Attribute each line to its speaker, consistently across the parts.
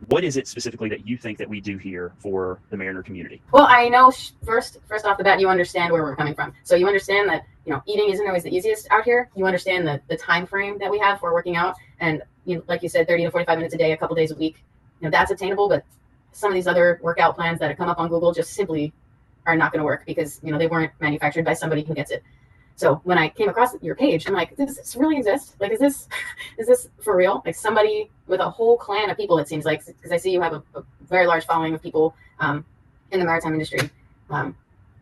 Speaker 1: What is it specifically that you think that we do here for the Mariner community?
Speaker 2: Well, I know first off the bat, you understand where we're coming from. So you understand that eating isn't always the easiest out here. You understand the time frame that we have for working out, and like you said, 30 to 45 minutes a day, a couple days a week. That's attainable, but some of these other workout plans that have come up on Google just simply are not going to work because they weren't manufactured by somebody who gets it. So when I came across your page, I'm like, does this really exist? Like, is this for real? Like somebody with a whole clan of people, it seems like, because I see you have a very large following of people in the maritime industry. I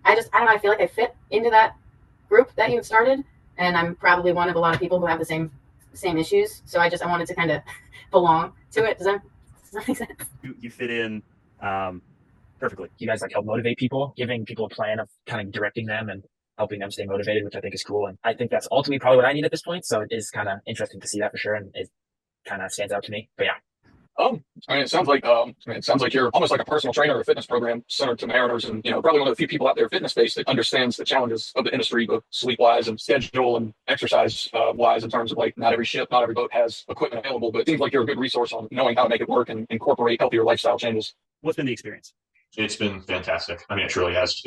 Speaker 2: don't know. I feel like I fit into that group that you've started, and I'm probably one of a lot of people who have the same issues. So I wanted to kind of belong to it. Does that make sense?
Speaker 1: You fit in perfectly.
Speaker 3: You guys help motivate people, giving people a plan of kind of directing them and helping them stay motivated, which I think is cool. And I think that's ultimately probably what I need at this point. So it is kind of interesting to see that for sure. And it kind of stands out to me. But yeah.
Speaker 4: It sounds like you're almost like a personal trainer or a fitness program centered to mariners, and probably one of the few people out there fitness based that understands the challenges of the industry, both sleep wise and schedule and exercise wise, in terms of not every ship, not every boat has equipment available. But it seems like you're a good resource on knowing how to make it work and incorporate healthier lifestyle changes.
Speaker 1: What's been the experience?
Speaker 5: It's been fantastic. I mean, it truly has.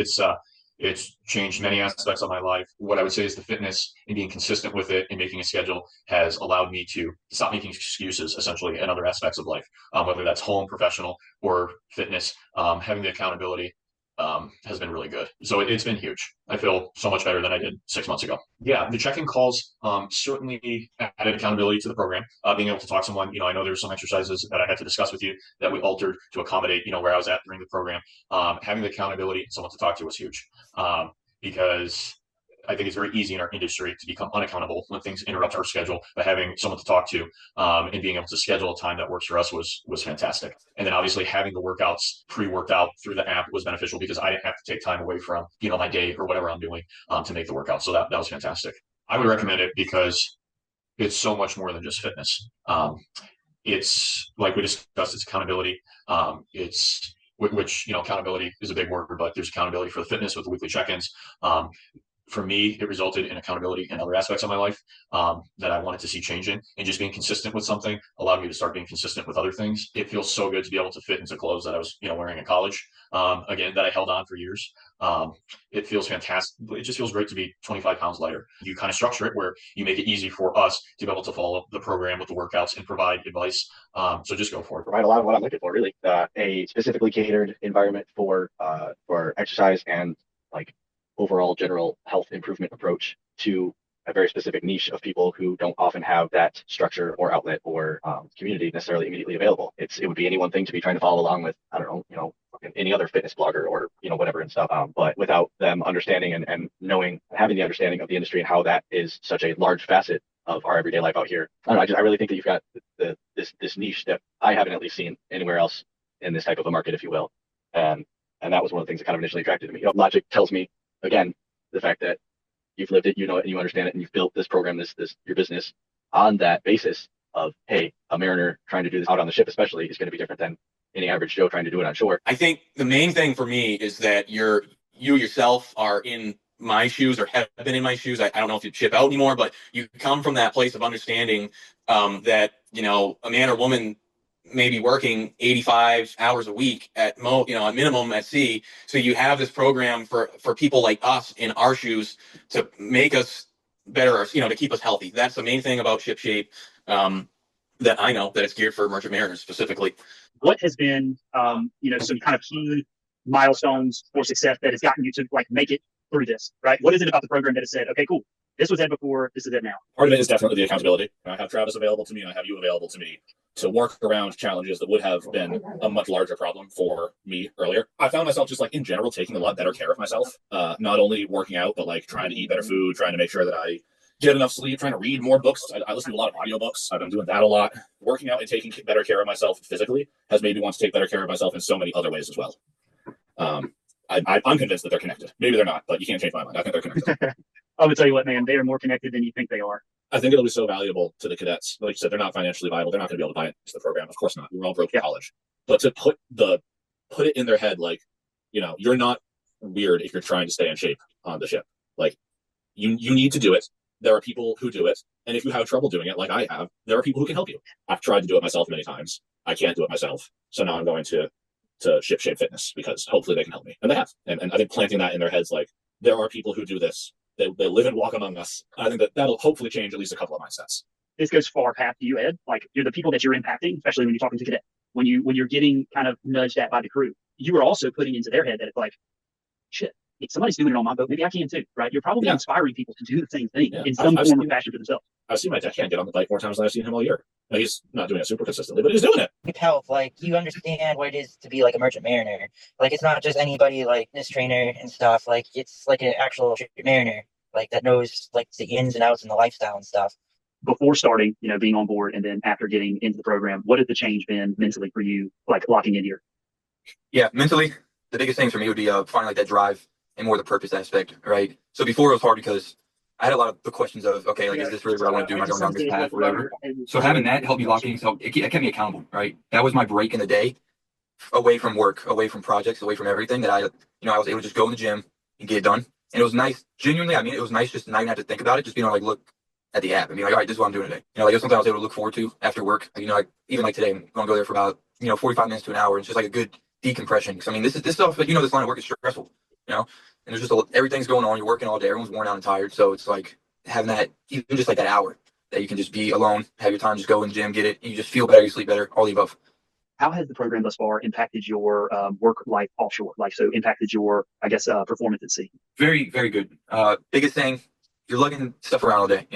Speaker 5: It's changed many aspects of my life. What I would say is the fitness and being consistent with it and making a schedule has allowed me to stop making excuses, essentially, in other aspects of life, whether that's home, professional, or fitness. Having the accountability has been really good. So it's been huge. I feel so much better than I did 6 months ago. Yeah, the check-in calls certainly added accountability to the program. Being able to talk to someone, I know there's some exercises that I had to discuss with you that we altered to accommodate, where I was at during the program. Having the accountability and someone to talk to was huge because I think it's very easy in our industry to become unaccountable when things interrupt our schedule, but having someone to talk to and being able to schedule a time that works for us was fantastic. And then obviously having the workouts pre-worked out through the app was beneficial because I didn't have to take time away from, my day or whatever I'm doing to make the workout. So that was fantastic. I would recommend it because it's so much more than just fitness. It's like we discussed, it's accountability. Which accountability is a big word, but there's accountability for the fitness with the weekly check-ins. For me, it resulted in accountability in other aspects of my life that I wanted to see changing, and just being consistent with something allowed me to start being consistent with other things. It feels so good to be able to fit into clothes that I was, wearing in college. Again, that I held on for years. It feels fantastic. It just feels great to be 25 pounds lighter. You kind of structure it where you make it easy for us to be able to follow the program with the workouts and provide advice. So just go for it.
Speaker 6: Provide a lot of what I'm looking for, really. A specifically catered environment for exercise and overall general health improvement approach to a very specific niche of people who don't often have that structure or outlet or community necessarily immediately available. It would be any one thing to be trying to follow along with, I don't know, any other fitness blogger or, whatever and stuff. But without them understanding and having the understanding of the industry and how that is such a large facet of our everyday life out here. I don't know, I really think that you've got this niche that I haven't at least seen anywhere else in this type of a market, if you will. And that was one of the things that kind of initially attracted me. Logic tells me, again, the fact that you've lived it, you know it, and you understand it, and you've built this program, this your business on that basis of, hey, a mariner trying to do this out on the ship especially is going to be different than any average Joe trying to do it on shore.
Speaker 7: I think the main thing for me is that you yourself are in my shoes or have been in my shoes. I don't know if you chip out anymore, but you come from that place of understanding that, a man or woman may be working 85 hours a week at minimum at sea. So you have this program for people like us in our shoes to make us better, to keep us healthy. That's the main thing about Ship Shape that I know that it's geared for merchant mariners specifically.
Speaker 1: What has been, some kind of key milestones for success that has gotten you to make it through this, right? What is it about the program that has said, okay, cool, this was it before, this is it now?
Speaker 8: Part of it is definitely the accountability. I have Travis available to me, and I have you available to me to work around challenges that would have been a much larger problem for me earlier. I found myself just in general taking a lot better care of myself, not only working out, but trying to eat better food, trying to make sure that I get enough sleep, trying to read more books. I listen to a lot of audiobooks. I've been doing that a lot. Working out and taking better care of myself physically has made me want to take better care of myself in so many other ways as well. I'm convinced that they're connected. Maybe they're not, but you can't change my mind. I think they're connected.
Speaker 1: I'm gonna tell you what, man, they are more connected than you think they are.
Speaker 8: I think it'll be so valuable to the cadets. Like you said, they're not financially viable. They're not going to be able to buy into the program. Of course not. We're all broke in college. But to put it in their head, you're not weird if you're trying to stay in shape on the ship. You need to do it. There are people who do it. And if you have trouble doing it, like I have, there are people who can help you. I've tried to do it myself many times. I can't do it myself. So now I'm going to Ship Shape Fitness because hopefully they can help me. And they have. And I think planting that in their heads, like there are people who do this. They live and walk among us. I think that'll hopefully change at least a couple of mindsets.
Speaker 1: This goes far past you, Ed. Like you're the people that you're impacting, especially when you're talking to cadet. When you're getting kind of nudged at by the crew, you are also putting into their head that it's like, shit, if somebody's doing it on my boat, maybe I can too, right? You're probably inspiring people to do the same thing in some form of fashion for themselves.
Speaker 8: I've seen my deckhand get on the bike more times than I've seen him all year. Now, he's not doing it super consistently, but he's doing it.
Speaker 9: Health, like you understand what it is to be like a merchant mariner. Like it's not just anybody like this trainer and stuff. Like it's like an actual mariner, like that knows like the ins and outs and the lifestyle and stuff.
Speaker 1: Before starting, being on board, and then after getting into the program, what has the change been mentally for you, like locking in here?
Speaker 10: Yeah, mentally, the biggest thing for me would be finding like that drive and more the purpose aspect, right? So before it was hard because I had a lot of the questions of, okay, like, is this really what I want to do? Am I going down this path or whatever? So having that helped me lock in. So it kept me accountable, right? That was my break in the day, away from work, away from projects, away from everything that I was able to just go in the gym and get it done. And it was nice, genuinely. I mean, it was nice just not even have to think about it, just being like, look at the app and be like, all right, this is what I'm doing today. Like it was something I was able to look forward to after work. Like even like today, I'm going to go there for about 45 minutes to an hour. It's just like a good decompression. Because I mean, this stuff, this line of work is stressful, and there's just everything's going on. You're working all day. Everyone's worn out and tired. So it's like having that, even just like that hour that you can just be alone, have your time, just go in the gym, get it. You just feel better, you sleep better, all the above.
Speaker 1: How has the program thus far impacted your work life offshore? Like, so impacted your, I guess, performance at sea?
Speaker 10: Very, very good. Biggest thing, you're lugging stuff around all day,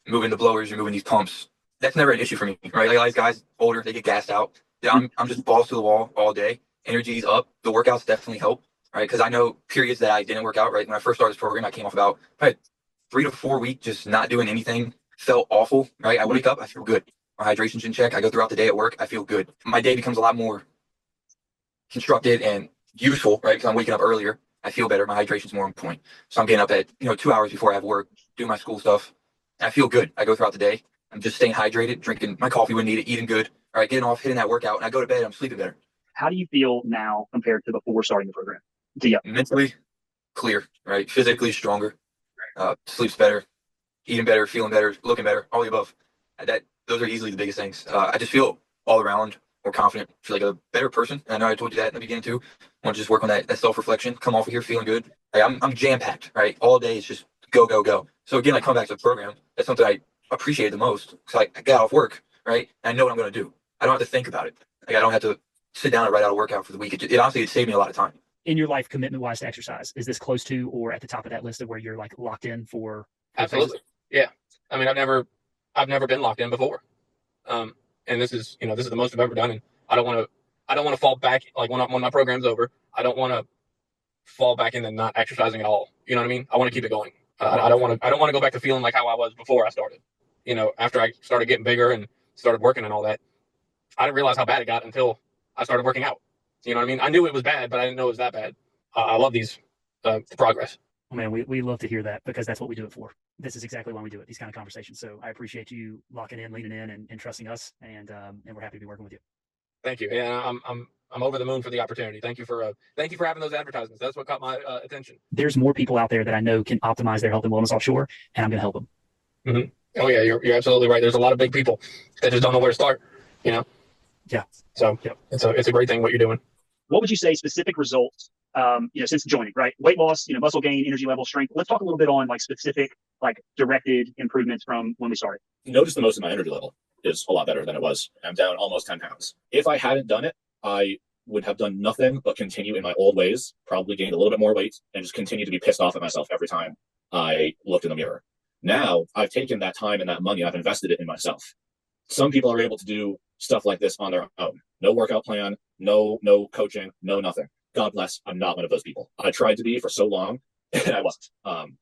Speaker 10: moving the blowers, you're moving these pumps. That's never an issue for me, right? Like, a lot of these guys, older, they get gassed out. I'm just balls to the wall all day. Energy's up. The workouts definitely help, right? Because I know periods that I didn't work out, right? When I first started this program, I came off about probably 3 to 4 weeks just not doing anything. Felt awful, right? I wake up, I feel good. My hydration's in check. I go throughout the day at work, I feel good. My day becomes a lot more constructed and useful, right? Because I'm waking up earlier. I feel better. My hydration's more on point. So I'm getting up at 2 hours before I have work, doing my school stuff. And I feel good. I go throughout the day. I'm just staying hydrated, drinking my coffee when needed, eating good. All right, getting off, hitting that workout, and I go to bed. I'm sleeping better.
Speaker 1: How do you feel now compared to before starting the program?
Speaker 10: Mentally clear, right? Physically stronger. Sleeps better, eating better, feeling better, looking better, all the above. Those are easily the biggest things. I just feel all around more confident, feel like a better person. And I know I told you that in the beginning too. I want to just work on that self-reflection, come off of here feeling good. Like I'm jam-packed, right? All day it's just go, go, go. So again, I come back to the program. That's something I appreciate the most. Because I got off work, right? And I know what I'm going to do. I don't have to think about it. Like I don't have to sit down and write out a workout for the week. It honestly, it saved me a lot of time.
Speaker 1: In your life, commitment-wise to exercise, is this close to or at the top of that list of where you're like locked in for?
Speaker 4: Absolutely. Yeah. I mean, I've never been locked in before. And this is the most I've ever done. And I don't want to fall back. Like when my program's over, I don't want to fall back into not exercising at all. You know what I mean? I want to keep it going. I don't want to go back to feeling like how I was before I started. After I started getting bigger and started working and all that, I didn't realize how bad it got until I started working out. You know what I mean? I knew it was bad, but I didn't know it was that bad. I love the progress.
Speaker 1: Oh, man, we love to hear that because that's what we do it for. This is exactly why we do it, these kind of conversations. So I appreciate you locking in, leaning in, and trusting us, and we're happy to be working with you.
Speaker 4: Thank you. Yeah, I'm over the moon for the opportunity. Thank you for having those advertisements. That's what caught my attention.
Speaker 1: There's more people out there that I know can optimize their health and wellness offshore, and I'm going to help them.
Speaker 4: Mm-hmm. Oh yeah, you're absolutely right. There's a lot of big people that just don't know where to start. Yeah. So
Speaker 1: yep.
Speaker 4: It's a great thing what you're doing.
Speaker 1: What would you say specific results, since joining, right? Weight loss, muscle gain, energy level, strength. Let's talk a little bit on like specific, like directed improvements from when we started.
Speaker 8: Notice the most in my energy level is a lot better than it was. I'm down almost 10 pounds. If I hadn't done it, I would have done nothing but continue in my old ways, probably gained a little bit more weight, and just continue to be pissed off at myself every time I looked in the mirror. Now I've taken that time and that money, I've invested it in myself. Some people are able to do stuff like this on their own. No workout plan, no coaching, no nothing. God bless, I'm not one of those people. I tried to be for so long, and I wasn't.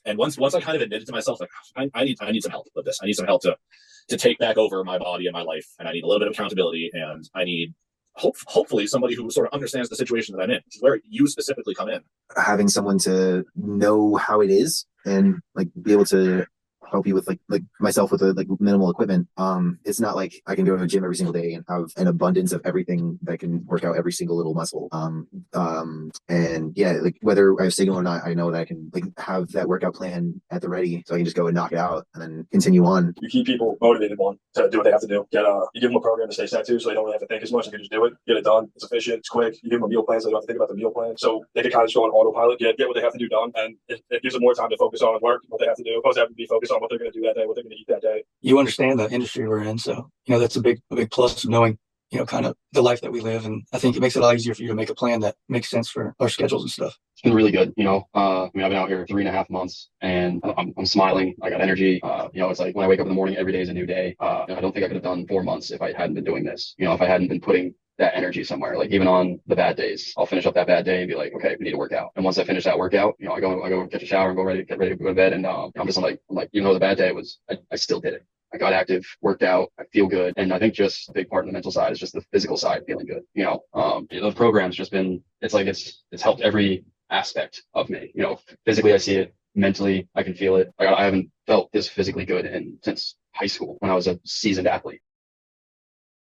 Speaker 8: And once I kind of admitted to myself, like I need some help with this. I need some help to take back over my body and my life, and I need a little bit of accountability, and I need hopefully somebody who sort of understands the situation that I'm in, which is where you specifically come in.
Speaker 11: Having someone to know how it is and like be able to help you with like myself with like minimal equipment. It's not like I can go to a gym every single day and have an abundance of everything that can work out every single little muscle. And yeah, like whether I have signal or not, I know that I can like have that workout plan at the ready, so I can just go and knock it out and then continue on.
Speaker 12: You keep people motivated, one, to do what they have to do. You give them a program to stay set to, so they don't really have to think as much. They can just do it, get it done. It's efficient, it's quick. You give them a meal plan, so they don't have to think about the meal plan. So they can kind of just go on autopilot, get what they have to do done, and it gives them more time to focus on work, what they have to do, opposed to having to be focused on what they're going to do that day, what they're going to eat that day.
Speaker 13: You understand the industry we're in, so that's a big plus of knowing kind of the life that we live, and I think it makes it a lot easier for you to make a plan that makes sense for our schedules and stuff.
Speaker 6: It's been really good. I've been out here 3.5 months and I'm smiling. I got energy. It's like when I wake up in the morning, every day is a new day. I don't think I could have done 4 months if I hadn't been doing this. If I hadn't been putting that energy somewhere, like even on the bad days, I'll finish up that bad day and be like, okay, we need to work out. And once I finish that workout, I go catch a shower and get ready to go to bed. And I'm just like, even though the bad day was, I still did it. I got active, worked out, I feel good. And I think just a big part of the mental side is just the physical side feeling good. The program's just been, it's helped every aspect of me. Physically I see it, mentally I can feel it. I haven't felt this physically good since high school when I was a seasoned athlete.